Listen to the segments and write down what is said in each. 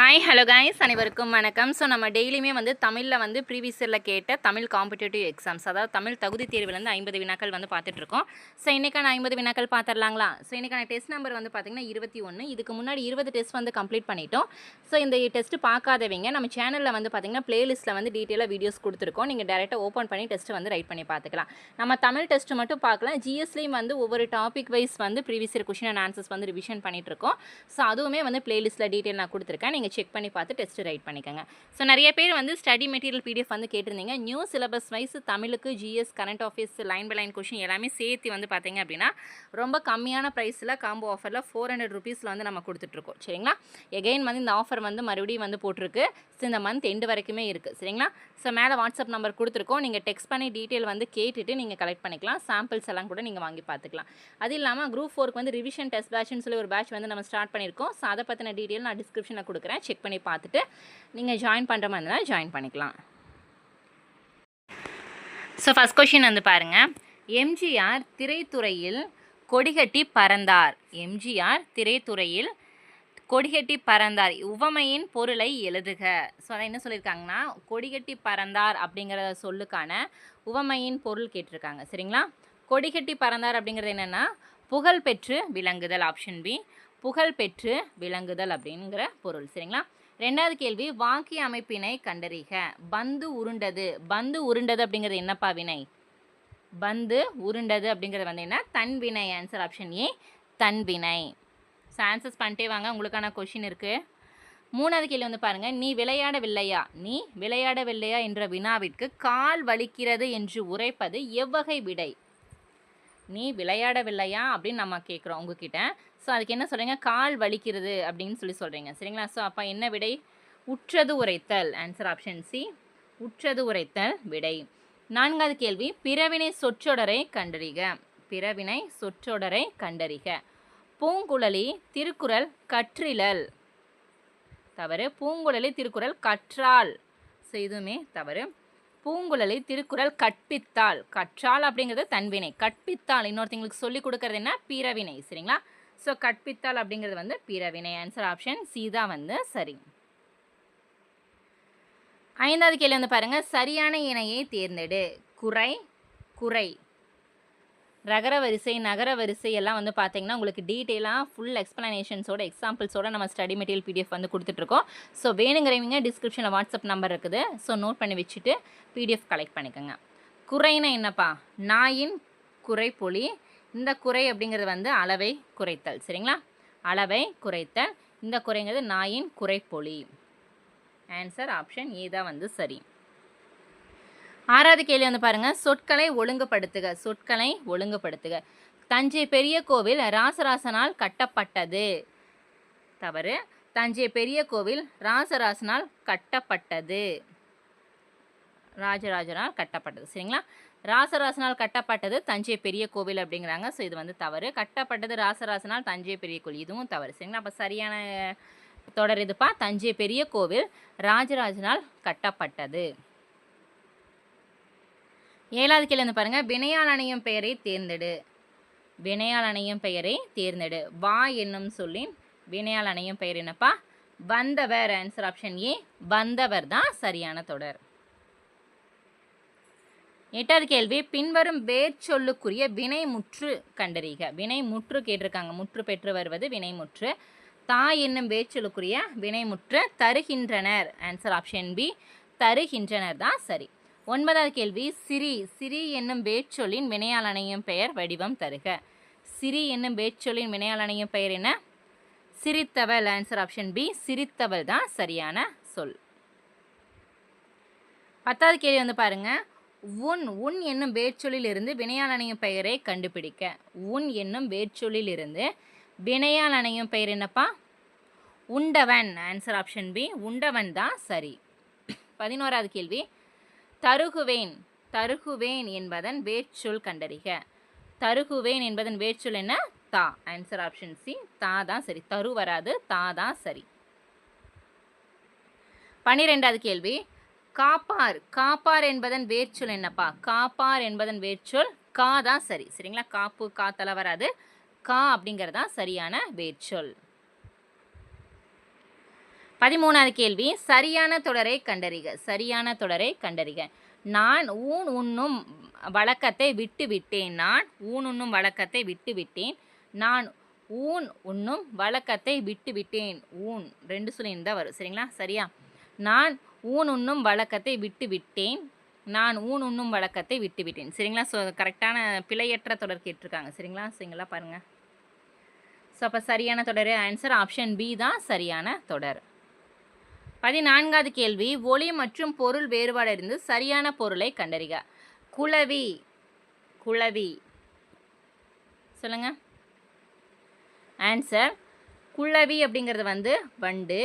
Hi hello guys, அனைவருக்கும் வணக்கம். So நம்ம டெய்லியுமே தமிழில் ப்ரீவியஸ் இயரில் கேட்ட தமிழ் காம்படிட்டிவ் எக்ஸாம்ஸ், அதாவது தமிழ் தகுதி தேர்வுலேருந்து 50 வினாக்கள் பார்த்துட்ருக்கோம். ஸோ இன்றைக்கான 50 வினாக்கள் பார்த்துடலாங்களா? ஸோ இன்றைக்கான டெஸ்ட் நம்பர் பார்த்திங்கன்னா 21. இதுக்கு முன்னாடி 20 டெஸ்ட் கம்ப்ளீட் பண்ணிட்டோம். ஸோ இந்த டெஸ்ட்டு பார்க்காதவங்க நம்ம சேனலில் பார்த்திங்கன்னா ப்ளேலிஸ்ட்டில் டீட்டெயிலாக வீடியோஸ் கொடுத்துருக்கோம். நீங்கள் டேரெக்டாக ஓப்பன் பண்ணி டெஸ்ட்டு ரைட் பண்ணி பார்த்துக்கலாம். நம்ம தமிழ் டெஸ்ட்டு மட்டும் பார்க்கலாம். ஜிஎஸ்லேயும் ஒவ்வொரு topic wise previous year question and answers revision பண்ணிகிட்ருக்கோம். ஸோ அதுவுமே ப்ளேலிஸ்ட்டில் டீட்டெயில் நான் கொடுத்துருக்கேன். நீங்கள் செக் பண்ணி பார்த்து டெஸ்ட் ரைட் பண்ணிக்கோங்க. ஸோ நிறைய பேர் ஸ்டடி மெட்டீரியல் பிடிஎஃப் கேட்டிருந்தீங்க. நியூ சிலபஸ் வைஸ் தமிழுக்கு GS current affairs line by line question எல்லாமே சேர்த்து பார்த்தீங்க அப்படின்னா ரொம்ப கம்மியான ப்ரைஸில் காம்போ ஆஃபரில் 400 ருபீஸில் நம்ம கொடுத்துட்ருக்கோம். சரிங்களா? எகைன் இந்த ஆஃபர் மறுபடியும் போட்டிருக்கு. ஸோ இந்த மந்த் எண்டு வரைக்குமே இருக்குது. சரிங்களா? ஸோ மேலே வாட்ஸ்அப் நம்பர் கொடுத்துருக்கோம். நீங்கள் டெக்ஸ்ட் பண்ணி டீட்டெயில் கேட்டுட்டு நீங்கள் கலெக்ட் பண்ணிக்கலாம். சாம்பிள்ஸ் எல்லாம் கூட நீங்கள் வாங்கி பார்த்துக்கலாம். அது இல்லாமல் குரூப் 4க்கு ரிவிஷன் டெஸ்ட் பேட்ச்னு சொல்லி ஒரு பேட்ச் நம்ம ஸ்டார்ட் பண்ணியிருக்கோம். ஸோ அதை பற்றின டீட்டெயில் நான் டிஸ்கிரிப்ஷனில் கொடுக்குறேன். செக் பண்ணி பார்த்துட்டு நீங்கள் ஜாயின் பண்ணுற மாதிரி இருந்தால் ஜாயின் பண்ணிக்கலாம். ஸோ ஃபஸ்ட் கொஷின் பாருங்கள். எம்ஜிஆர் திரைத்துறையில் கொடிகட்டி பறந்தார். எம்ஜிஆர் திரைத்துறையில் கொடிகட்டி பறந்தார். உவமையின் பொருளை எழுதுக. ஸோ அதை என்ன சொல்லியிருக்காங்கன்னா, கொடிகட்டி பறந்தார் அப்படிங்கிற சொல்லுக்கான உவமையின் பொருள் கேட்டிருக்காங்க. சரிங்களா? கொடிகட்டி பறந்தார் அப்படிங்கிறது என்னென்னா புகழ் பெற்று விளங்குதல். ஆப்ஷன் பி, புகழ் பெற்று விளங்குதல் அப்படிங்கிற பொருள். சரிங்களா? ரெண்டாவது கேள்வி, வாக்கிய அமைப்பினை கண்டறிக. பந்து உருண்டது. பந்து உருண்டது அப்படிங்கிறது என்னப்பா வினை? பந்து உருண்டது அப்படிங்கிறது என்ன? தன்வினை. ஆன்சர் ஆப்ஷன் ஏ, தன்வினை. ஸோ ஆன்சர்ஸ் பண்ணிட்டே வாங்க, உங்களுக்கான கொஷின் இருக்குது. மூணாவது கேள்வி பாருங்கள். நீ விளையாடவில்லையா? நீ விளையாடவில்லையா என்ற வினாவிற்கு கால் வலிக்கிறது என்று உரைப்பது எவ்வகை விடை? நீ விளையாடவில்லையா அப்படின்னு நம்ம கேட்குறோம் உங்ககிட்ட. ஸோ அதுக்கு என்ன சொல்கிறீங்க? கால் வலிக்கிறது அப்படின்னு சொல்கிறீங்க. சரிங்களா? ஸோ அப்போ என்ன விடை? உற்றது உரைத்தல். ஆன்சர் ஆப்ஷன் சி, உற்றது உரைத்தல் விடை. நான்காவது கேள்வி, பிறவினை சொற்றொடரை கண்டறிக. பிறவினை சொற்றொடரை கண்டறிக. பூங்குழலி திருக்குறள் கற்றிலல். தவறு. பூங்குழலி திருக்குறள் கற்றாள். ஸோ இதுவுமே தவறு. பூங்குழலி திருக்குறள் கற்பித்தாள். கற்றாள் அப்படிங்கிறது தன்வினை. கற்பித்தாள் இன்னொருத்தங்களுக்கு சொல்லிக் கொடுக்கறது என்ன? பிறவினை. சரிங்களா? ஸோ கற்பித்தாள் அப்படிங்கிறது பிறவினை. ஆன்சர் ஆப்ஷன் சி தான் சரி. ஐந்தாவது கேள்வி பாருங்கள். சரியான இணையை தேர்ந்தெடு. குறை, குறை. ரகர வரிசை, நகர வரிசை எல்லாம் பார்த்தீங்கன்னா உங்களுக்கு டீட்டெயிலாக ஃபுல் எக்ஸ்ப்ளனேஷன்ஸோட எக்ஸாம்பிள்ஸோட நம்ம ஸ்டடி மெட்டீரியல் பிடிஎஃப் கொடுத்துட்ருக்கோம். ஸோ வேணுங்கிறவங்க டிஸ்கிரிப்ஷனில் வாட்ஸ்அப் நம்பர் இருக்குது. ஸோ நோட் பண்ணி வச்சுட்டு பிடிஎஃப் கலெக்ட் பண்ணிக்கோங்க. குறைனா என்னப்பா? நாயின் குறைப்பொலி. இந்த குறை அப்படிங்கிறது அளவை குறைத்தல். சரிங்களா? அளவை குறைத்தல். இந்த குறைங்கிறது நாயின் குறைப்பொலி. ஆன்சர் ஆப்ஷன் ஏ தான் சரி. ஆறாவது கேள்வி பாருங்கள். சொற்களை ஒழுங்குபடுத்துக. சொற்களை ஒழுங்குபடுத்துக. தஞ்சை பெரிய கோவில் ராசராசனால் கட்டப்பட்டது. தவறு. தஞ்சை பெரிய கோவில் ராசராசனால் கட்டப்பட்டது. ராஜராஜனால் கட்டப்பட்டது. சரிங்களா? ராசராசனால் கட்டப்பட்டது தஞ்சை பெரிய கோவில் அப்படிங்கிறாங்க. ஸோ இது தவறு. கட்டப்பட்டது ராசராசனால் தஞ்சை பெரிய கோவில், இதுவும் தவறு. சரிங்களா? அப்போ சரியான தொடர் இதுப்பா. தஞ்சை பெரிய கோவில் ராஜராஜனால் கட்டப்பட்டது. ஏழாவது கேள்வி பாருங்கள். வினையால் அணையும் பெயரை தேர்ந்தெடு. வினையால் அணையும் பெயரை தேர்ந்தெடு. வா என்னும் சொல்லின் வினையால் அணையும் பெயர் என்னப்பா? வந்தவர். ஆன்சர் ஆப்ஷன் ஏ, வந்தவர் தான் சரியான தொடர். எட்டாவது கேள்வி, பின்வரும் வேர்ச்சொல்லுக்குரிய வினைமுற்று கண்டறிக. வினைமுற்று கேட்டிருக்காங்க. முற்று பெற்று வருவது வினைமுற்று. தா என்னும் வேர்ச்சொல்லுக்குரிய வினைமுற்று தருகின்றனர். ஆன்சர் ஆப்ஷன் பி, தருகின்றனர் தான் சரி. ஒன்பதாவது கேள்வி, சிரி. சிரி என்னும் வேர்ச்சொல்லின் வினையால் அணையும் பெயர் வடிவம் தருக. சிரி என்னும் வேர்ச்சொல்லின் வினையால் அணையும் பெயர் என்ன? சிரித்தவள். ஆன்சர் ஆப்ஷன் பி, சிரித்தவள் தான் சரியான சொல். பத்தாவது கேள்வி பாருங்க. உன். உன் என்னும் வேர்ச்சொல்லில் இருந்து வினையால் அணையும் பெயரை கண்டுபிடிக்க. உன் என்னும் வேர்ச்சொல்லில் இருந்து வினையால் அணையும் பெயர் என்னப்பா? உண்டவன். ஆன்சர் ஆப்ஷன் பி, உண்டவன் தான் சரி. 11வது கேள்வி, தருகுவேன். தருகுவேன் என்பதன் வேர்ச்சொல் கண்டறிக. தருகுவேன் என்பதன் வேர்ச்சொல் என்ன? தா. ஆன்சர் ஆப்ஷன் சி, தா தான் சரி. தரு வராது, தா தான் சரி. 12வது கேள்வி, காப்பார். காப்பார் என்பதன் வேர்ச்சொல் என்னப்பா? காப்பார் என்பதன் வேர்ச்சொல் கா தான் சரி. சரிங்களா? காப்பு காத்தல வராது, கா அப்படிங்கிறது தான் சரியான வேர்ச்சொல். 13வது கேள்வி சரியான தொடரை கண்டறிக. சரியான தொடரை கண்டறிக. நான் ஊன் உண்ணும் வழக்கத்தை விட்டு விட்டேன். நான் ஊன் உண்ணும் வழக்கத்தை விட்டு விட்டேன். நான் ஊன் உண்ணும் வழக்கத்தை விட்டு விட்டேன். ஊன் 2 சொல்லின்னு தான் வரும். சரிங்களா? சரியா? நான் ஊன் உண்ணும் வழக்கத்தை விட்டு விட்டேன். நான் ஊன் உண்ணும் வழக்கத்தை விட்டு விட்டேன். சரிங்களா? ஸோ கரெக்டான பிழையற்ற தொடர் கேட்டிருக்காங்க. சரிங்களா? சரிங்களா பாருங்கள். ஸோ அப்போ சரியான தொடர் ஆன்சர் ஆப்ஷன் பி தான் சரியான தொடர். 14வது கேள்வி ஒளி மற்றும் பொருள் வேறுபாடு இருந்து சரியான பொருளை கண்டறிக. குளவி. குளவி சொல்லுங்க. ஆன்சர் குளவி அப்படிங்கிறது வந்து வண்டு,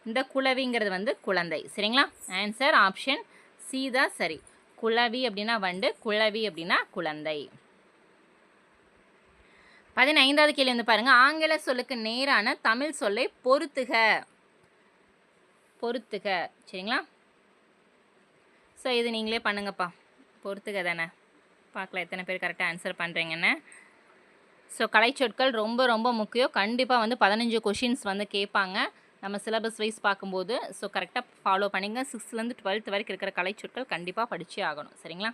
இந்த குளவிங்கிறது வந்து குழந்தை. சரிங்களா? ஆன்சர் ஆப்ஷன் சி தான் சரி. குளவி அப்படின்னா வண்டு, குளவி அப்படின்னா குழந்தை. 15வது கேள்வி வந்து பாருங்க. ஆங்கில சொல்லுக்கு நேரான தமிழ் சொல்லை பொருத்துக. பொருத்துக. சரிங்களா? ஸோ இது நீங்களே பண்ணுங்கப்பா. பொருத்துக தானே. பார்க்கலாம் எத்தனை பேர் கரெக்டாக ஆன்சர் பண்ணுறீங்கன்னு. ஸோ கலைச்சொற்கள் ரொம்ப ரொம்ப முக்கியம். கண்டிப்பாக வந்து 15 கொஷின்ஸ் வந்து கேட்பாங்க நம்ம சிலபஸ் வைஸ் பார்க்கும்போது. ஸோ கரெக்டாக ஃபாலோ பண்ணிங்க. 6லேருந்து 12th வரைக்கும் இருக்கிற கலைச்சொற்கள் கண்டிப்பாக படித்தே ஆகணும். சரிங்களா?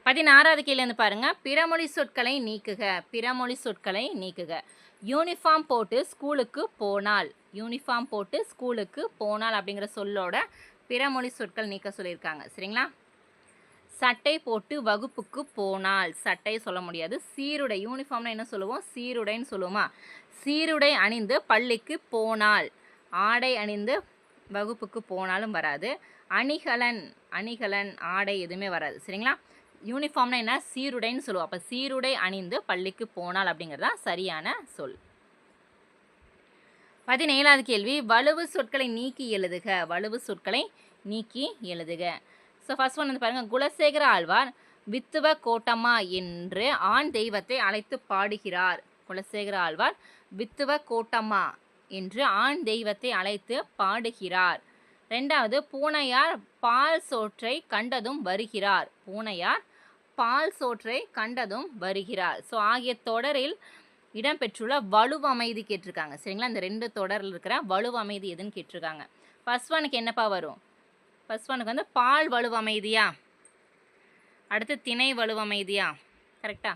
16வது கேள்வி வந்து பாருங்கள். பிறமொழி சொற்களை நீக்குக. பிறமொழி சொற்களை நீக்குக. யூனிஃபார்ம் போட்டு ஸ்கூலுக்கு போனால். யூனிஃபார்ம் போட்டு ஸ்கூலுக்கு போனால் அப்படிங்கிற சொல்லோட பிறமொழி சொற்கள் நீக்க சொல்லியிருக்காங்க. சரிங்களா? சட்டை போட்டு வகுப்புக்கு போனால். சட்டை சொல்ல முடியாது. சீருடை. யூனிஃபார்ம்னா என்ன சொல்லுவோம்? சீருடைன்னு சொல்லுவோமா? சீருடை அணிந்து பள்ளிக்கு போனால். ஆடை அணிந்து வகுப்புக்கு போனாலும் வராது. அணிகலன். அணிகலன் ஆடை எதுவுமே வராது. சரிங்களா? யூனிஃபார்ம்னா என்ன? சீருடைன்னு சொல்லுவோம். அப்போ சீருடை அணிந்து பள்ளிக்கு போனால் அப்படிங்கிறதா சரியான சொல். 17வது கேள்வி வலுவு சொற்களை நீக்கி எழுதுக. வலுவு சொற்களை நீக்கி எழுதுக. ஸோ ஃபர்ஸ்ட் ஒன் வந்து பாருங்கள். குலசேகர ஆழ்வார் வித்துவ கோட்டம்மா என்று ஆண் தெய்வத்தை அழைத்து பாடுகிறார். குலசேகர ஆழ்வார் வித்துவ கோட்டம்மா என்று ஆண் தெய்வத்தை அழைத்து பாடுகிறார். 2வது பூனையார் பால் சோற்றை கண்டதும் வருகிறார். பூனையார் பால் சோற்றை கண்டதும் வருகிறார். ஸோ ஆகிய தொடரில் இடம்பெற்றுள்ள வலுவமைதி கேட்டிருக்காங்க. சரிங்களா? இந்த 2 தொடரில் இருக்கிற வலுவமைதி எதுன்னு கேட்டிருக்காங்க. ஃபர்ஸ்ட் ஒனுக்கு என்னப்பா வரும்? ஃபர்ஸ்ட் ஒனுக்கு வந்து பால் வலுவமைதியா, அடுத்து திணை வலுவமைதியா? கரெக்டா?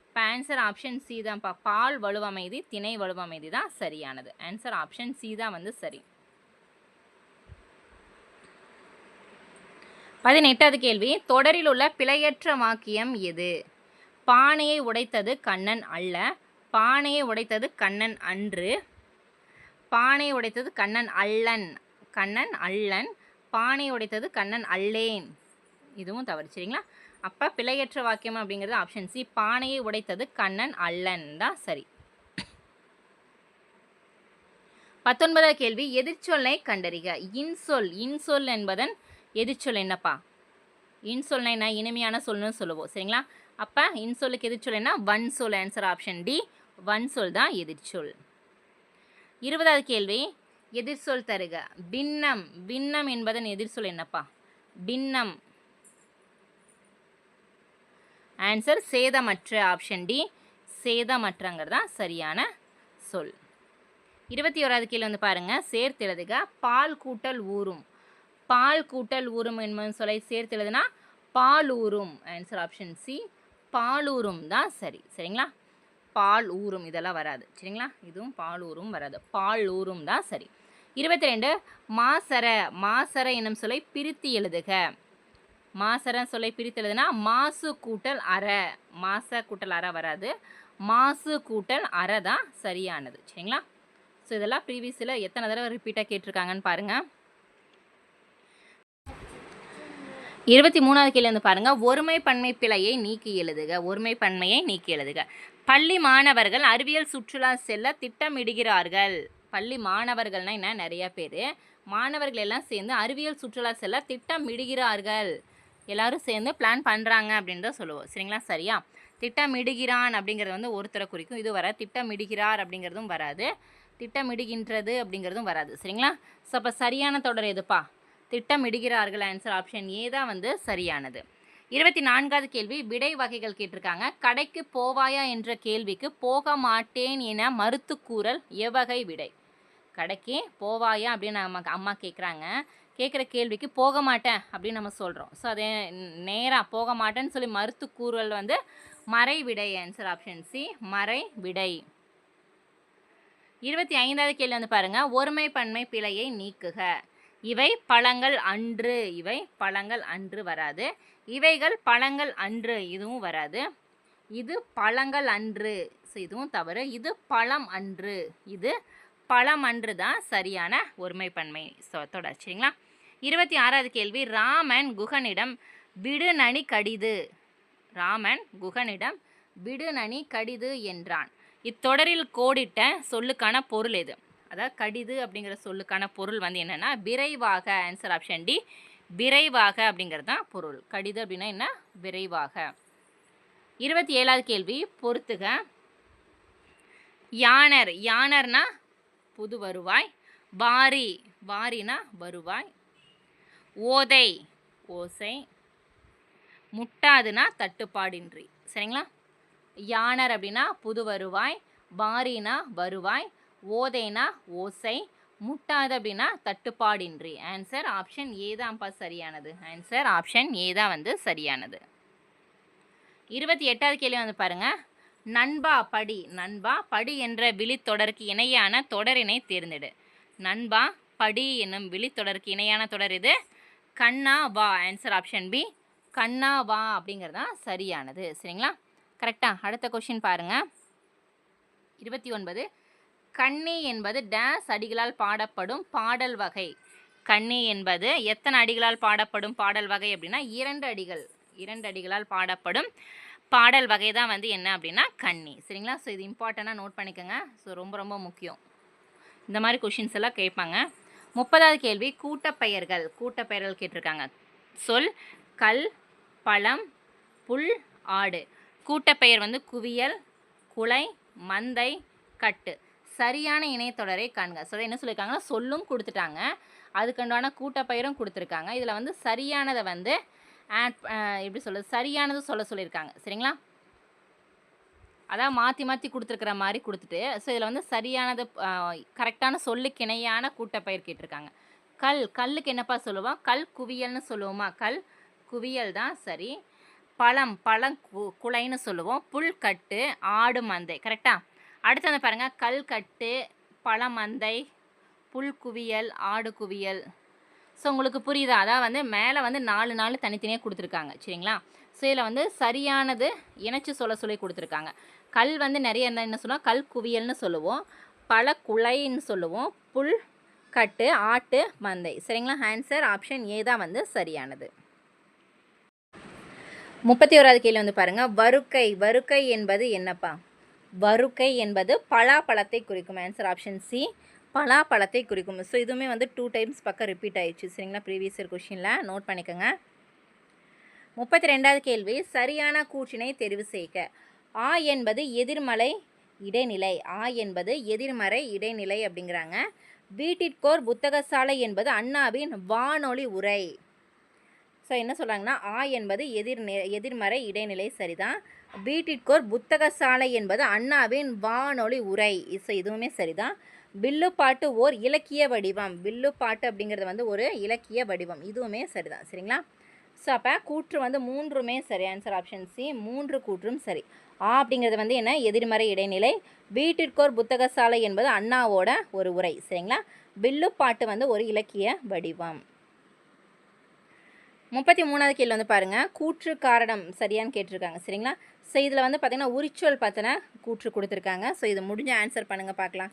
இப்போ ஆன்சர் ஆப்ஷன் சி தான்ப்பா. பால் வலுவமைதி திணை வலுவமைதி தான் சரியானது. ஆன்சர் ஆப்ஷன் சி தான் வந்து சரி. 18வது கேள்வி தொடரில் உள்ள பிழையற்ற வாக்கியம் எது? பானையை உடைத்தது கண்ணன் அல்ல. பானையை உடைத்தது கண்ணன் அன்று. பானையை உடைத்தது கண்ணன் அல்லன். கண்ணன் அல்லன். பானை உடைத்தது கண்ணன் அல்லேன். இதுவும் தவறு. சரிங்களா? அப்போ பிழையற்ற வாக்கியம் அப்படிங்கிறது ஆப்ஷன் சி. பானையை உடைத்தது கண்ணன் அல்லன் தான் சரி. 19வது கேள்வி எதிர்ச்சொல்லை கண்டறிக. இன்சொல். இன்சொல் என்பதன் எதிர்ச்சொல் என்னப்பா? இன்சொல்னா என்ன? இனிமையான சொல்னு சொல்லுவோம். சரிங்களா? அப்போ இன்சொல்லுக்கு எதிர்ச்சொல் என்ன? வன்சொல். Answer option D. வன்சொல் தான் எதிர்ச்சொல். 20வது கேள்வி எதிர்சொல் தருக. பின்னம். பின்னம் என்பதன் எதிர்சொல் என்னப்பா? பின்னம். ஆன்சர் சேதமற்ற. Option D. சேதமற்றங்கிறது தான் சரியான சொல். 21வது கேள்வி வந்து பாருங்க. சேர்த்தெழுதுக. பால் கூட்டல் ஊறும். பால் கூட்டல் ஊறும் என்பது சொல்லை சேர்த்தெழுதுனா பாலூரும். Answer option C. பாலூரும் தான் சரி. சரிங்களா? பால் ஊறும் இதெல்லாம் வராது. சரிங்களா? இதுவும் பால் ஊறும் வராது. பால் ஊறும் தான் சரி. 22 மாசர. மாசர என்னும் சொல்லை பிரித்து எழுதுக. மாசர சொல்லை பிரித்து எழுதுனா மாசு கூட்டல் அற. மாச கூட்டல் அற வராது. மாசு கூட்டல் அற தான் சரியானது. சரிங்களா? ஸோ இதெல்லாம் ப்ரீவியஸில் எத்தனை தடவை ரிப்பீட்டாக கேட்டிருக்காங்கன்னு பாருங்கள். 23வது கேள்வி வந்து பாருங்கள். ஒருமை பன்மை பிழையை நீக்கி எழுதுக. ஒருமை பன்மையை நீக்கி எழுதுக. பள்ளி மாணவர்கள் அறிவியல் சுற்றுலா செல்ல திட்டமிடுகிறார்கள். பள்ளி மாணவர்கள்னால் என்ன? நிறையா பேர். மாணவர்கள் எல்லாம் சேர்ந்து அறிவியல் சுற்றுலா செல்ல திட்டமிடுகிறார்கள். எல்லோரும் சேர்ந்து பிளான் பண்ணுறாங்க அப்படின்னு தான் சொல்லுவோம். சரிங்களா? சரியா? திட்டமிடுகிறான் அப்படிங்கிறது வந்து ஒருத்தரை குறிக்கும். இது வராது. திட்டமிடுகிறார் அப்படிங்கிறதும் வராது. திட்டமிடுகின்றது அப்படிங்கிறதும் வராது. சரிங்களா? ஸோ அப்போ சரியான தொடர் எதுப்பா? திட்டமிடுகிறார்கள். ஆன்சர் ஆப்ஷன் ஏ தான் வந்து சரியானது. 24வது கேள்வி விடை வகைகள் கேட்டிருக்காங்க. கடைக்கு போவாயா என்ற கேள்விக்கு போக மாட்டேன் என மறுத்து கூறல் எவ்வகை விடை? கடைக்கு போவாயா அப்படின்னு நமக்கு அம்மா கேட்குறாங்க. கேட்குற கேள்விக்கு போக மாட்டேன் அப்படின்னு நம்ம சொல்கிறோம். ஸோ அதே நேராக போக மாட்டேன்னு சொல்லி மறுத்து கூறுதல் வந்து மறைவிடை. ஆன்சர் ஆப்ஷன் சி மறைவிடை. 25வது கேள்வி வந்து பாருங்கள், ஒருமை பன்மை பிழையை நீக்குக. இவை பழங்கள் அன்று. இவை பழங்கள் அன்று வராது. இவைகள் பழங்கள் அன்று இதுவும் வராது. இது பழங்கள் அன்று, ஸோ இதுவும் தவறு. இது பழம் அன்று, இது பழம் அன்று தான் சரியான ஒருமைப்பன்மை தொடர். சரிங்களா? 26வது கேள்வி, ராமன் குகனிடம் விடுநனி கடிது. ராமன் குகனிடம் விடுநனி கடிது என்றான். இத்தொடரில் கோடிட்ட சொல்லுக்கான பொருள் எது? அதாவது கடிது அப்படிங்கிற சொல்லுக்கான பொருள் வந்து என்னென்னா விரைவாக. ஆன்சர் ஆப்ஷன் டி விரைவாக அப்படிங்கிறது தான் பொருள். கடிது அப்படின்னா என்ன? விரைவாக. 27வது கேள்வி, பொறுத்துக. யானர். யானர்னா புது வருவாய். வாரி. வாரினா வருவாய். ஓதை ஓசை. முட்டாதுனா தட்டுப்பாடின்றி. சரிங்களா? யானர் அப்படின்னா புது வருவாய். வாரினா வருவாய். ஓதைனா ஓசை. முட்டாது அப்படின்னா தட்டுப்பாடின்றி. ஆன்சர் ஆப்ஷன் ஏ தான்ப்பா சரியானது. ஆன்சர் ஆப்ஷன் ஏ தான் வந்து சரியானது. 28வது கேள்வி வந்து பாருங்கள், நண்பா படி. நண்பா படி என்ற விழித்தொடருக்கு இணையான தொடரினை தேர்ந்தெடு. நண்பா படி என்னும் விழித்தொடருக்கு இணையான தொடர் இது கண்ணா வா. ஆன்சர் ஆப்ஷன் பி கண்ணா வா அப்படிங்கிறது தான் சரியானது. சரிங்களா? கரெக்டாக. அடுத்த கொஷின் பாருங்கள், 29. கண்ணி என்பது டேஸ் அடிகளால் பாடப்படும் பாடல் வகை. கண்ணி என்பது எத்தனை அடிகளால் பாடப்படும் பாடல் வகை அப்படின்னா 2 அடிகள். 2 அடிகளால் பாடப்படும் பாடல் வகை தான் வந்து என்ன அப்படின்னா கண்ணி. சரிங்களா? ஸோ இது இம்பார்ட்டண்ட்டாக நோட் பண்ணிக்கோங்க. ஸோ ரொம்ப ரொம்ப முக்கியம். இந்த மாதிரி கொஷின்ஸ் எல்லாம் கேட்பாங்க. 30வது கேள்வி, கூட்டப்பெயர்கள். கூட்டப்பெயர்கள் கேட்டிருக்காங்க. சொல், கல், பழம், புல், ஆடு. கூட்டப்பெயர் வந்து குவியல், குலை, மந்தை, கட்டு. சரியான இணையத்தொடரை காண்க. ஸோ என்ன சொல்லியிருக்காங்கன்னா சொல்லும் கொடுத்துட்டாங்க, அதுக்குண்டான கூட்டப்பெயரும் கொடுத்துருக்காங்க. இதில் வந்து சரியானதை வந்து எப்படி சொல்கிறது, சரியானது சொல்லியிருக்காங்க. சரிங்களா? அதான் மாற்றி மாற்றி கொடுத்துருக்குற மாதிரி கொடுத்துட்டு, ஸோ இதில் வந்து சரியானது கரெக்டான சொல்லுக்கு இணையான கூட்டப்பெயர் கேட்டிருக்காங்க. கல்லுக்கு என்னப்பா சொல்லுவோம்? கல் குவியல்னு சொல்லுவோமா? கல் குவியல் தான் சரி. பழம் குலைன்னு சொல்லுவோம். புல் கட்டு, ஆடு மந்தை. கரெக்டாக? அடுத்து வந்து பாருங்கள், கல் கட்டு, பழம் மந்தை, புல் குவியல், ஆடு குவியல். ஸோ உங்களுக்கு புரியுதா? அதான் வந்து மேலே வந்து 4 தனித்தனியாக கொடுத்துருக்காங்க. சரிங்களா? ஸோ இதில் வந்து சரியானது இணைச்சி சொல்லி கொடுத்துருக்காங்க. கல் வந்து நிறைய இருந்தால் என்ன சொல்லுவோம்? கல் குவியல்னு சொல்லுவோம். பழ குலைன்னு சொல்லுவோம். புல் கட்டு, ஆட்டு மந்தை. சரிங்களா? ஆன்சர் ஆப்ஷன் ஏ தான் வந்து சரியானது. 31வது கேள்வி வந்து பாருங்கள், வருக்கை. வருக்கை என்பது என்னப்பா? வருக்கை என்பது பலாப்பழத்தை குறிக்கும். ஆன்சர் ஆப்ஷன் சி பலாப்பழத்தை குறிக்கும். ஸோ இதுவுமே வந்து 2 டைம்ஸ் பக்கம் ரிப்பீட் ஆயிடுச்சு. சரிங்களா? ப்ரீவியஸ் இயர் கொஷினில் நோட் பண்ணிக்கோங்க. 32வது கேள்வி, சரியான கூற்றினை தெரிவு செய்க. ஆ என்பது எதிர்மறை இடைநிலை. ஆ என்பது எதிர்மறை இடைநிலை அப்படிங்கிறாங்க. வீட்டிற்கோர் புத்தகசாலை என்பது அண்ணாவின் வானொலி உரை. ஸோ என்ன சொல்கிறாங்கன்னா ஆ என்பது எதிர்மறை இடைநிலை சரிதான். வீட்டிற்கோர் புத்தகசாலை என்பது அண்ணாவின் வானொலி உரை. ஸோ இதுவுமே சரிதான். வில்லுப்பாட்டு ஓர் இலக்கிய வடிவம். வில்லுப்பாட்டு அப்படிங்கிறது வந்து ஒரு இலக்கிய வடிவம். இதுவுமே சரிதான். சரிங்களா? ஸோ அப்போ கூற்று வந்து 3மே சரி. ஆன்சர் ஆப்ஷன் சி 3 கூற்றும் சரி. ஆ அப்படிங்கிறது வந்து என்ன? எதிர்மறை இடைநிலை. வீட்டிற்கோர் புத்தகசாலை என்பது அண்ணாவோட ஒரு உரை. சரிங்களா? வில்லுப்பாட்டு வந்து ஒரு இலக்கிய வடிவம். 33வது கேள்வி வந்து பாருங்கள், கூற்று காரணம் சரியான்னு கேட்டிருக்காங்க. சரிங்களா? ஸோ இதில் வந்து பார்த்திங்கன்னா உரிச்சொல் பார்த்தினா கூற்று கொடுத்துருக்காங்க. ஸோ இது முடிஞ்ச ஆன்சர் பண்ணுங்கள் பார்க்கலாம்.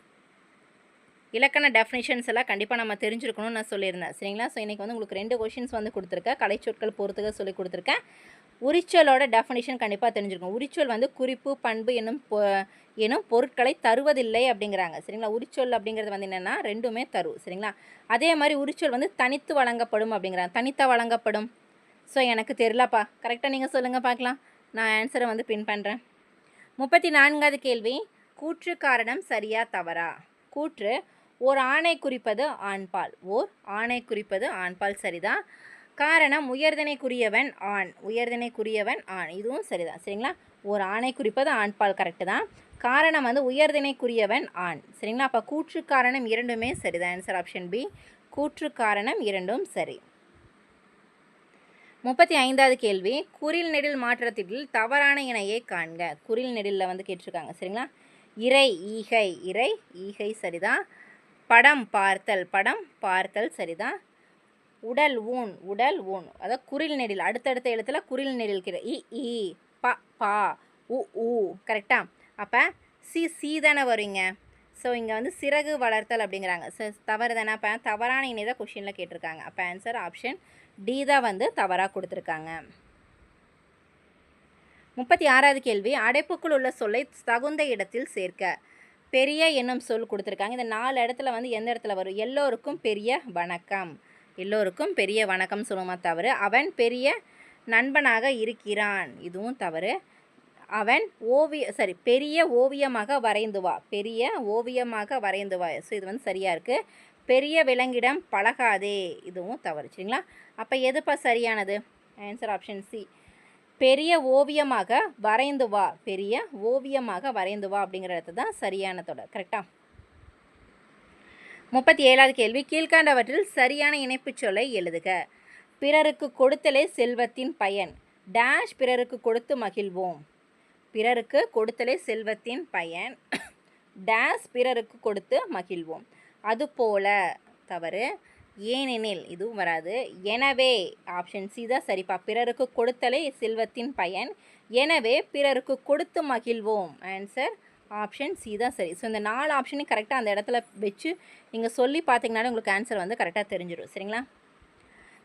இலக்கண டெஃபினிஷன்ஸ் எல்லாம் கண்டிப்பாக நம்ம தெரிஞ்சிருக்கணும்னு நான் சொல்லியிருந்தேன். சரிங்களா? ஸோ இன்றைக்கி வந்து உங்களுக்கு 2 கொஷின்ஸ் வந்து கொடுத்துருக்கேன். கலைச்சொற்கள் பொறுத்துக்க சொல்லி கொடுத்துருக்கேன். உரிச்சொலோட டெஃபினிஷன் கண்டிப்பாக தெரிஞ்சிருக்கும். உரிச்சொல் வந்து குறிப்பு, பண்பு எனும் பொருட்களை தருவதில்லை அப்படிங்கிறாங்க. சரிங்களா? உரிச்சொல் அப்படிங்கிறது வந்து என்னென்னா 2மே தரும். சரிங்களா? அதே மாதிரி உரிச்சொல் வந்து தனித்து வழங்கப்படும் அப்படிங்கிறாங்க. தனித்த வழங்கப்படும். ஸோ எனக்கு தெரியலப்பா, கரெக்டாக நீங்கள் சொல்லுங்கள் பார்க்கலாம். நான் ஆன்சரை வந்து பின் பண்ணுறேன். 34வது கேள்வி, கூற்று காரணம் சரியா தவறா? கூற்று ஓர் ஆணை குறிப்பது ஆண்பால். ஓர் ஆணை குறிப்பது ஆண்பால் சரிதான். காரணம் உயர்திணைக்குரியவன் ஆண். உயர்திணைக்குரியவன் ஆண். இதுவும் சரிதான். சரிங்களா? ஒரு ஆணை குறிப்பது ஆண்பால் கரெக்டு தான். காரணம் வந்து உயர்திணைக்குரியவன் ஆண். சரிங்களா? அப்போ கூற்று காரணம் இரண்டுமே சரி தான். Answer option B. கூற்று காரணம் இரண்டும் சரி. 35வது கேள்வி, குறில் நெடில் மாற்றத்தில் தவறான இணையை காண்க. குறில் நெடிலில் வந்து கேட்டிருக்காங்க. சரிங்களா? இறை ஈகை, இறை ஈகை சரிதான். படம் பார்த்தல் சரிதான். உடல் ஊன், அதாவது குறில் நெடில் அடுத்தடுத்த எழுத்துல குறில் நெடில் இ ப பா உ கரெக்டா? அப்போ சி தானே வருவீங்க. ஸோ இங்கே வந்து சிறகு வளர்த்தல் அப்படிங்கிறாங்க. ஸோ தவறு தானே. அப்போ தவறான இணை தான் கொஷினில் கேட்டிருக்காங்க. அப்போ ஆன்சர் ஆப்ஷன் டி தான் வந்து தவறாக கொடுத்துருக்காங்க. 36வது கேள்வி, அடைப்புக்குள் உள்ள சொல்லை தகுந்த இடத்தில் சேர்க்க. பெரிய என்னும் சொல் கொடுத்துருக்காங்க. இந்த 4 இடத்துல வந்து எந்த இடத்துல வரும்? எல்லோருக்கும் பெரிய வணக்கம். எல்லோருக்கும் பெரிய வணக்கம் சொல்லுமா தவறு. அவன் பெரிய நண்பனாக இருக்கிறான். இதுவும் தவறு. அவன் பெரிய ஓவியமாக வரைந்து வா. பெரிய ஓவியமாக வரைந்து வா. ஸோ இது வந்து சரியாக இருக்குது. பெரிய விலங்கிடம் பழகாதே. இதுவும் தவறு. சரிங்களா? அப்போ எதுப்பா சரியானது? Answer option C. பெரிய ஓவியமாக வரைந்து வா. பெரிய ஓவியமாக வரைந்து வா அப்படிங்கிறது தான் சரியான தொடர். கரெக்டா? 37வது கேள்வி, கீழ்கண்டவற்றில் சரியான இணைப்புச் சொல்லை எழுதுக. பிறருக்கு கொடுத்தலே செல்வத்தின் பயன். டேஷ் பிறருக்கு கொடுத்து மகிழ்வோம். பிறருக்கு கொடுத்தலே செல்வத்தின் பயன். டேஷ் பிறருக்கு கொடுத்து மகிழ்வோம். அதுபோல தவறு. ஏனெனில் இதுவும் வராது. எனவே ஆப்ஷன் சி தான் சரிப்பா. பிறருக்கு கொடுத்தலே செல்வத்தின் பயன். எனவே பிறருக்கு கொடுத்து மகிழ்வோம். ஆன்சர் ஆப்ஷன் சி தான் சரி. ஸோ இந்த 4 ஆப்ஷனையும் கரெக்டாக அந்த இடத்துல வச்சு நீங்கள் சொல்லி பார்த்தீங்கன்னாலே உங்களுக்கு ஆன்சர் வந்து கரெக்டாக தெரிஞ்சிடும். சரிங்களா?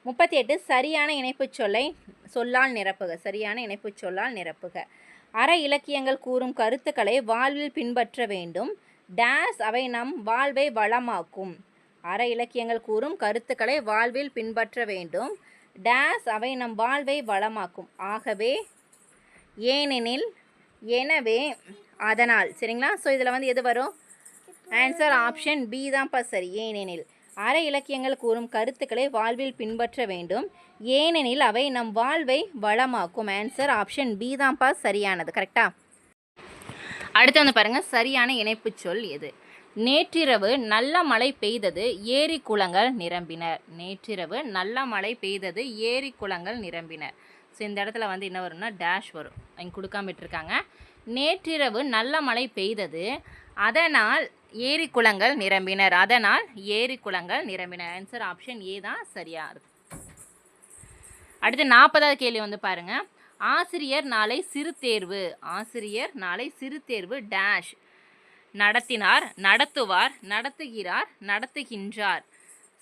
38 சரியான இணைப்புச் சொல்லால் நிரப்புக. சரியான இணைப்புச் சொல்லால் நிரப்புக. அற இலக்கியங்கள் கூறும் கருத்துக்களை வாழ்வில் பின்பற்ற வேண்டும். டேஸ் அவை நம் வாழ்வை வளமாக்கும். அற இலக்கியங்கள் கூறும் கருத்துக்களை வாழ்வில் பின்பற்ற வேண்டும். டேஸ் அவை நம் வாழ்வை வளமாக்கும். ஆகவே, ஏனெனில், எனவே, அதனால். சரிங்களா? ஸோ இதில் வந்து எது வரும்? ஆன்சர் ஆப்ஷன் பி தான்ப்பா சரி. ஏனெனில் அற இலக்கியங்கள் கூறும் கருத்துக்களை வாழ்வில் பின்பற்ற வேண்டும். ஏனெனில் அவை நம் வாழ்வை வளமாக்கும். ஆன்சர் ஆப்ஷன் பி தான்ப்பா சரியானது. கரெக்டா? அடுத்து வந்து பாருங்கள், சரியான இணைப்புச் சொல் எது? நேற்றிரவு நல்ல மழை பெய்தது, ஏரி குளங்கள் நிரம்பின. நேற்றிரவு நல்ல மழை பெய்தது, ஏரி குளங்கள் நிரம்பின. ஸோ இந்த இடத்துல வந்து என்ன வரும்னா டேஷ் வரும். இங்கே கொடுக்காம விட்டுருக்காங்க. நேற்றிரவு நல்ல மழை பெய்தது, அதனால் ஏரி குளங்கள் நிரம்பினர். அதனால் ஏரி குளங்கள் நிரம்பின. ஆன்சர் ஆப்ஷன் ஏ தான் சரியாக இருக்கும். அடுத்து 40வது கேள்வி வந்து பாருங்கள். ஆசிரியர் நாளை சிறு தேர்வு. ஆசிரியர் நாளை சிறு தேர்வு டேஷ் நடத்தினார், நடத்துவார், நடத்துகிறார், நடத்துகின்றார்.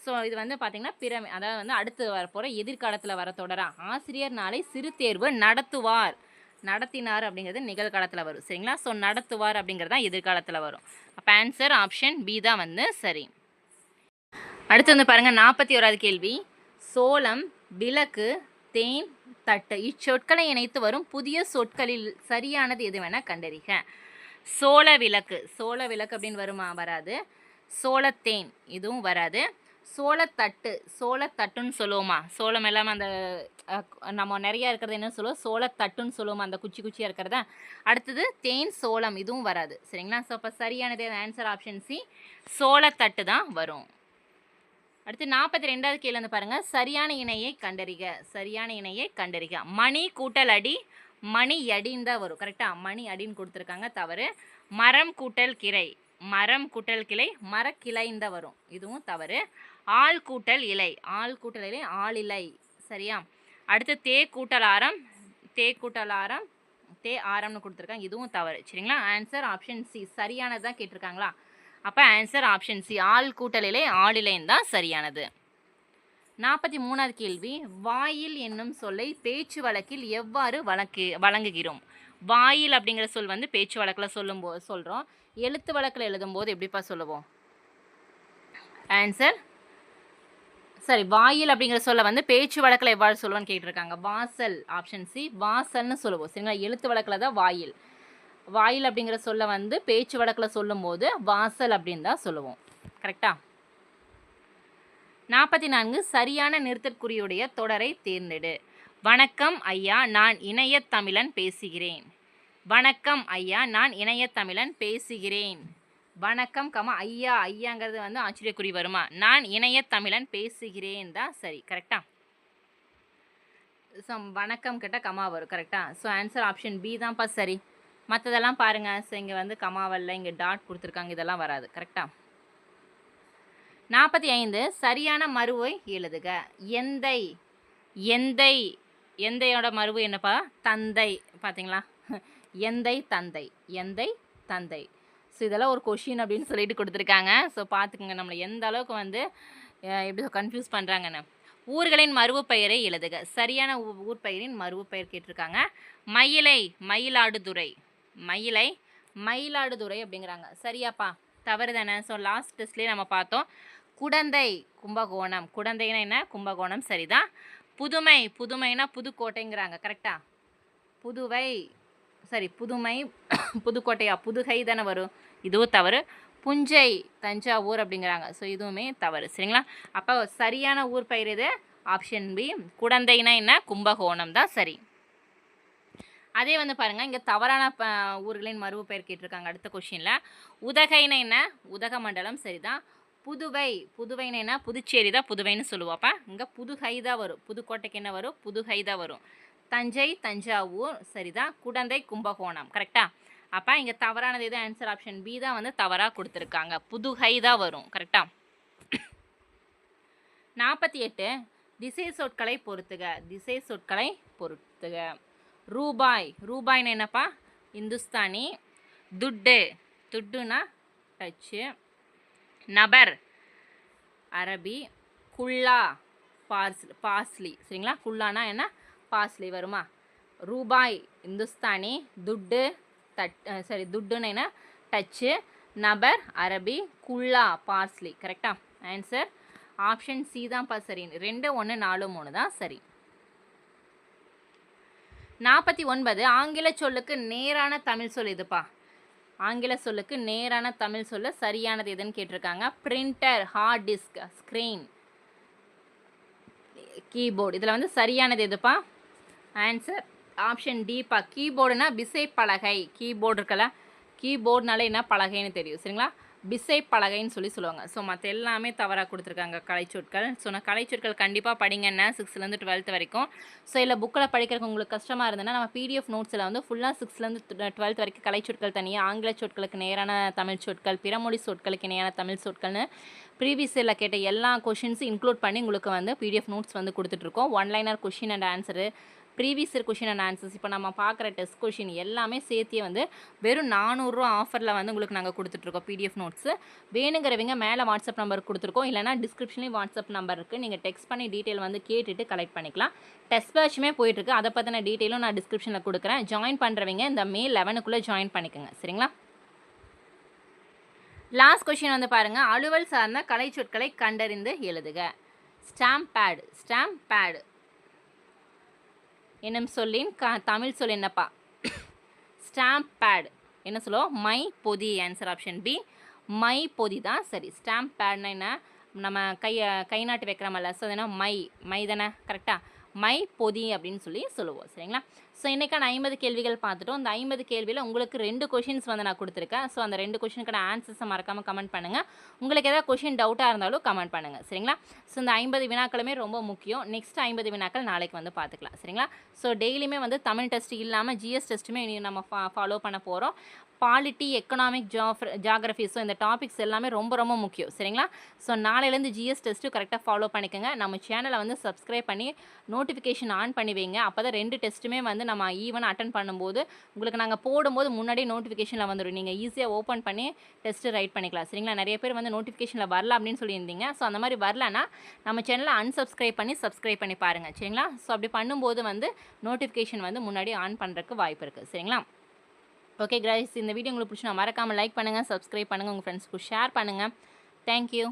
ஸோ இது வந்து பார்த்திங்கன்னா அதாவது வந்து அடுத்து வரப்போகிற எதிர்காலத்தில் வர தொடரா. ஆசிரியர் நாளை சிறு தேர்வு நடத்துவார், நடத்தினார் அப்படிங்கிறது நிகழ்காலத்தில் வரும். சரிங்களா? ஸோ நடத்துவார் அப்படிங்கிறது தான் எதிர்காலத்தில் வரும். அப்போ ஆன்சர் ஆப்ஷன் பி தான் வந்து சரி. அடுத்து வந்து பாருங்கள், 41வது கேள்வி. சோளம், விளக்கு, தேன், தட்டு இச்சொற்களை இணைத்து வரும் புதிய சொற்களில் சரியானது எது வேணால் கண்டறிக. சோள விளக்கு அப்படின்னு வருமா? வராது. சோளத்தேன் இதுவும் வராது. சோளத்தட்டுன்னு சொல்லுவோமா? சோளம் எல்லாமே அந்த நம்ம நிறையா இருக்கிறது என்ன சொல்லுவோம்? சோளத்தட்டுன்னு சொல்லுவோமா? அந்த குச்சியாக இருக்கிறத. அடுத்தது தேன், சோளம் இதுவும் வராது. சரிங்களா? ஸோ அப்போ சரியானது ஆன்சர் ஆப்ஷன் சி. சோளத்தட்டு தான் வரும். அடுத்து 42வது கேள்வி வந்து பாருங்கள். சரியான இணையை கண்டறிக. சரியான இணையை கண்டறிக. மணி கூட்டல் அடி, மணி அடின்னு தான் வரும். கரெக்டாக? மணி அடின்னு கொடுத்துருக்காங்க. தவறு. மரம் கூட்டல் கிளை, மரம் கூட்டல் கிளை, மரக்கிளைன்னு தான் வரும். இதுவும் தவறு. ஆள் கூட்டல் இலை, ஆள் கூட்டல் இலை, ஆளிலை. சரியா? அடுத்து தே கூட்டல் ஆரம், தே ஆரம்னு கொடுத்துருக்காங்க. இதுவும் தவறு. சரிங்களா? Answer option C. சரியானது தான் கேட்டிருக்காங்களா? அப்போ ஆன்சர் ஆப்ஷன் சி. ஆள் கூட்டல் இலை, ஆளிலைன்னு தான் சரியானது. 43வது கேள்வி. வாயில் என்னும் சொல்லை பேச்சு வழக்கில் எவ்வாறு வழங்குகிறோம்? வாயில் அப்படிங்கிற சொல் வந்து பேச்சு வழக்கில் சொல்கிறோம். எழுத்து வழக்கில் எழுதும்போது எப்படிப்பா சொல்லுவோம்? ஆன்சர் சரி. வாயில் அப்படிங்கிற சொல்ல வந்து பேச்சு வழக்கில் எவ்வாறு சொல்லுவோன்னு கேட்டிருக்காங்க. வாசல். Option C. வாசல்னு சொல்லுவோம். சரிங்களா? எழுத்து வழக்கில் தான் வாயில். வாயில் அப்படிங்கிற சொல்ல வந்து பேச்சு வழக்கில் சொல்லும்போது வாசல் அப்படின்னு தான் சொல்லுவோம். கரெக்டா? 44 சரியான நிறுத்தற்குறியுடைய தொடரை தேர்ந்தெடு. வணக்கம் ஐயா, நான் இணைய தமிழன் பேசுகிறேன். வணக்கம் ஐயா, நான் இணையத்தமிழன் பேசுகிறேன். வணக்கம் கமா ஐயா, ஐயாங்கிறது வந்து ஆச்சரியக்குறி வருமா? நான் இணையத்தமிழன் பேசுகிறேன் தான் சரி. கரெக்டா? ஸோ வணக்கம் கிட்ட கமா வரும். கரெக்டா? ஸோ ஆன்சர் ஆப்ஷன் பி தான்ப்பா சரி. மற்றதெல்லாம் பாருங்கள். ஸோ இங்கே வந்து கமாவல்ல, இங்கே டாட் கொடுத்துருக்காங்க, இதெல்லாம் வராது. கரெக்டா? 45 சரியான மருவை எழுதுக. எந்தை. எந்தை. எந்தையோட மருவு என்னப்பா? தந்தை. பார்த்தீங்களா? எந்தை தந்தை. எந்தை தந்தை. ஸோ இதெல்லாம் ஒரு கொஷின் அப்படின்னு சொல்லிட்டு கொடுத்துருக்காங்க. ஸோ பார்த்துக்குங்க நம்மளை எந்த அளவுக்கு வந்து எப்படி கன்ஃபியூஸ் பண்ணுறாங்கன்னு. ஊர்களின் மருவு பெயரை எழுதுக. சரியான ஊர் பெயரின் மருவு பெயர் கேட்டிருக்காங்க. மயிலை மயிலாடுதுறை. மயிலை மயிலாடுதுறை அப்படிங்கிறாங்க. சரியாப்பா? தவறு தானே? ஸோ லாஸ்ட் டெஸ்ட்லேயே நம்ம பார்த்தோம். குடந்தை கும்பகோணம். குடந்தைனா என்ன? கும்பகோணம். சரிதான். புதுமை. புதுமைனா புதுக்கோட்டைங்கிறாங்க. கரெக்டா? புதுவை. சரி, புதுமை புதுக்கோட்டையா? புதுகை தானே வரும். இதுவும் தவறு. புஞ்சை தஞ்சாவூர் அப்படிங்கிறாங்க. ஸோ இதுவுமே தவறு. சரிங்களா? அப்போ சரியான ஊர் பெயர் இது ஆப்ஷன் பி. குடந்தைனா என்ன? கும்பகோணம் தான் சரி. அதே வந்து பாருங்கள், இங்கே தவறான ஊர்களின் மருவு பெயர் கேட்டிருக்காங்க அடுத்த கொஷினில். உதகைனா என்ன? உதகமண்டலம். சரிதான். புதுவை. புதுவைனா என்ன? புதுச்சேரி தான் புதுவைன்னு சொல்லுவாப்பா. இங்கே புதுகை தான் வரும். புதுக்கோட்டைக்கு என்ன வரும்? புதுகை தான் வரும். தஞ்சை தஞ்சாவூர். சரிதான். குடந்தை கும்பகோணம். கரெக்டா? அப்போ இங்கே தவறானது எது? ஆன்சர் ஆப்ஷன் பி தான் வந்து தவறாக கொடுத்துருக்காங்க. புதுகை தான் வரும். கரெக்டா? 48 திசை சொற்களை பொறுத்துக. திசை சொற்களை பொறுத்துக. ரூபாய். ரூபாய்னு என்னப்பா? இந்துஸ்தானி. துட்டு. துட்டுனா டச்சு. நபர் அரபி. குல்லா பாஸ்லி. சரிங்களா? குல்லானா என்ன? பாஸ்லி வருமா? ரூபாய் இந்துஸ்தானி. துட்டு துட்டுன்னு என்ன? டச்சு. நபர் அரபி. குல்லா பார்ஸ்லி. கரெக்டா? ஆன்சர் ஆப்ஷன் சி தான்ப்பா சரி. 2 1 4 3 தான் சரி. 49 ஆங்கில சொல்லுக்கு நேரான தமிழ் சொல் இதுப்பா. ஆங்கில சொல்லுக்கு நேரான தமிழ் சொல்ல சரியானது எதுன்னு கேட்டிருக்காங்க. Printer, hard disk, screen, keyboard. இதில் வந்து சரியானது எதுப்பா? Answer option டிப்பா. கீபோர்டுனா விசைப்பலகை. கீபோர்டு இருக்கல, கீபோர்டுனால என்ன? பலகைன்னு தெரியும். சரிங்களா? விசைப்பலகைன்னு சொல்லுவாங்க. ஸோ மற்ற எல்லாமே தவறாக கொடுத்துருக்காங்க கலைச்சொற்கள். ஸோ நான் கலைச்சொற்கள் கண்டிப்பாக படிங்கன்னா 6லேருந்து 12th வரைக்கும். ஸோ இல்லை புக்கில் படிக்கிறதுக்கு உங்களுக்கு கஷ்டமாக இருந்ததுன்னா நம்ம பிடிஎஃப் நோட்ஸில் வந்து ஃபுல்லாக 6லேருந்து 12th வரைக்கும் கலைச்சொற்கள் தனியாக, ஆங்கில சொற்களுக்கு நேரான தமிழ் சொற்கள், பிறமொழி சொற்களுக்கு இணையான தமிழ் சொற்கள்னு ப்ரீவியஸ் இயரில் கேட்ட எல்லா கொஷின்ஸும் இன்க்ளூட் பண்ணி உங்களுக்கு வந்து பிடிஎஃப் நோட்ஸ் வந்து கொடுத்துட்ருக்கோம். One-liner question and answer, previous year question and answers, இப்போ நம்ம பார்க்குற டெஸ்ட் கொஷின் எல்லாமே சேர்த்தியே வந்து வெறும் 400 ரூபா ஆஃபரில் வந்து உங்களுக்கு நாங்கள் கொடுத்துட்ருக்கோம் பிடிஎஃப் நோட்ஸு. வேணுங்கிறவங்க மேலே வாட்ஸ்அப் நம்பர் கொடுத்துருக்கோம், இல்லைனா டிஸ்கிரிப்ஷன்லேயும் வாட்ஸ்அப் நம்பர் இருக்குது. நீங்கள் டெக்ஸ்ட் பண்ணி டீட்டெயில் வந்து கேட்டுட்டு கலெக்ட் பண்ணிக்கலாம். டெஸ்ட் பேட்சுமே போயிட்டுருக்கு. அதை பற்றின டீட்டெயிலும் நான் டிஸ்கிரிப்ஷனில் கொடுக்குறேன். ஜாயின் பண்ணுறவங்க இந்த மே 11க்குள்ளே ஜாயின் பண்ணிக்கோங்க. சரிங்களா? லாஸ்ட் கொஷின் வந்து பாருங்கள். அலுவல் சார்ந்த கலை சொற்களை கண்டறிந்து எழுதுக. Stamp pad. ஸ்டாம்ப் பேடு என்னும் சொல்லின் தமிழ் சொல் என்னப்பா? Stamp bad. என்ன சொல்லுவோம்? மை பொதி. Answer option B. மை பொதி தான் சரி. ஸ்டாம்ப் பேட்னா என்ன? நம்ம கை நாட்டு வைக்கிறோமல்ல, ஸோ அது என்ன? மை தானே? கரெக்டாக? மை பொதி அப்படின்னு சொல்லுவோம். சரிங்களா? ஸோ இன்றைக்கான 50 கேள்விகள் பார்த்துட்டோம். இந்த 50 கேள்வியில் உங்களுக்கு 2 கொஷின்ஸ் வந்து நான் கொடுத்துருக்கேன். ஸோ அந்த 2 கொஷினுக்கான ஆன்சர்ஸை மறக்காமல் கமெண்ட் பண்ணுங்கள். உங்களுக்கு எதாவது கொஷின் டவுட்டாக இருந்தாலும் கமெண்ட் பண்ணுங்கள். சரிங்களா? ஸோ இந்த 50 வினாக்களுமே ரொம்ப முக்கியம். நெக்ஸ்ட் 50 வினாக்கள் நாளைக்கு வந்து பார்த்துக்கலாம். சரிங்களா? ஸோ டெய்லியுமே வந்து தமிழ் டெஸ்ட் இல்லாமல் ஜிஎஸ் டெஸ்ட்டுமே நம்ம ஃபாலோ பண்ண போகிறோம். பாலிட்டி, எக்கனாமிக், ஜாகிரஃபி, ஸோ இந்த டாபிக்ஸ் எல்லாமே ரொம்ப ரொம்ப முக்கியம். சரிங்களா? ஸோ நாளையிலேருந்து ஜிஎஸ் டெஸ்ட்டு கரெக்டாக ஃபாலோ பண்ணிக்கோங்க. நம்ம சேனலை வந்து சப்ஸ்கிரைப் பண்ணி நோட்டிஃபிகேஷன் ஆன் பண்ணி வைங்க. அப்போ தான் 2 டெஸ்ட்டுமே வந்து நம்ம ஈவன் அட்டன் பண்ணும்போது உங்களுக்கு நாங்கள் போடும்போது முன்னாடியே நோட்டிஃபிகேஷனில் வந்துடும். நீங்கள் ஈஸியாக ஓப்பன் பண்ணி டெஸ்ட்டு ரைட் பண்ணிக்கலாம். சரிங்களா? நிறைய பேர் வந்து நோட்டிஃபிகேஷனில் வரல அப்படின்னு சொல்லியிருந்தீங்க. ஸோ அந்த மாதிரி வரலன்னா நம்ம சேனலை அன்சப்ஸ்கிரைப் பண்ணி சப்ஸ்கிரைப் பண்ணி பாருங்கள். சரிங்களா? ஸோ அப்படி பண்ணும்போது வந்து நோட்டிஃபிகேஷன் வந்து முன்னாடி ஆன் பண்ணுறதுக்கு வாய்ப்பு இருக்குது. சரிங்களா? ஓகே கைஸ், இந்த வீடியோ உங்களுக்கு பிடிச்சினா மறக்காமல் லைக் பண்ணுங்கள், சப்ஸ்கிரைப் பண்ணுங்கள், உங்கள் ஃப்ரெண்ட்ஸ்க்கு ஷேர் பண்ணுங்கள். தேங்க்யூ.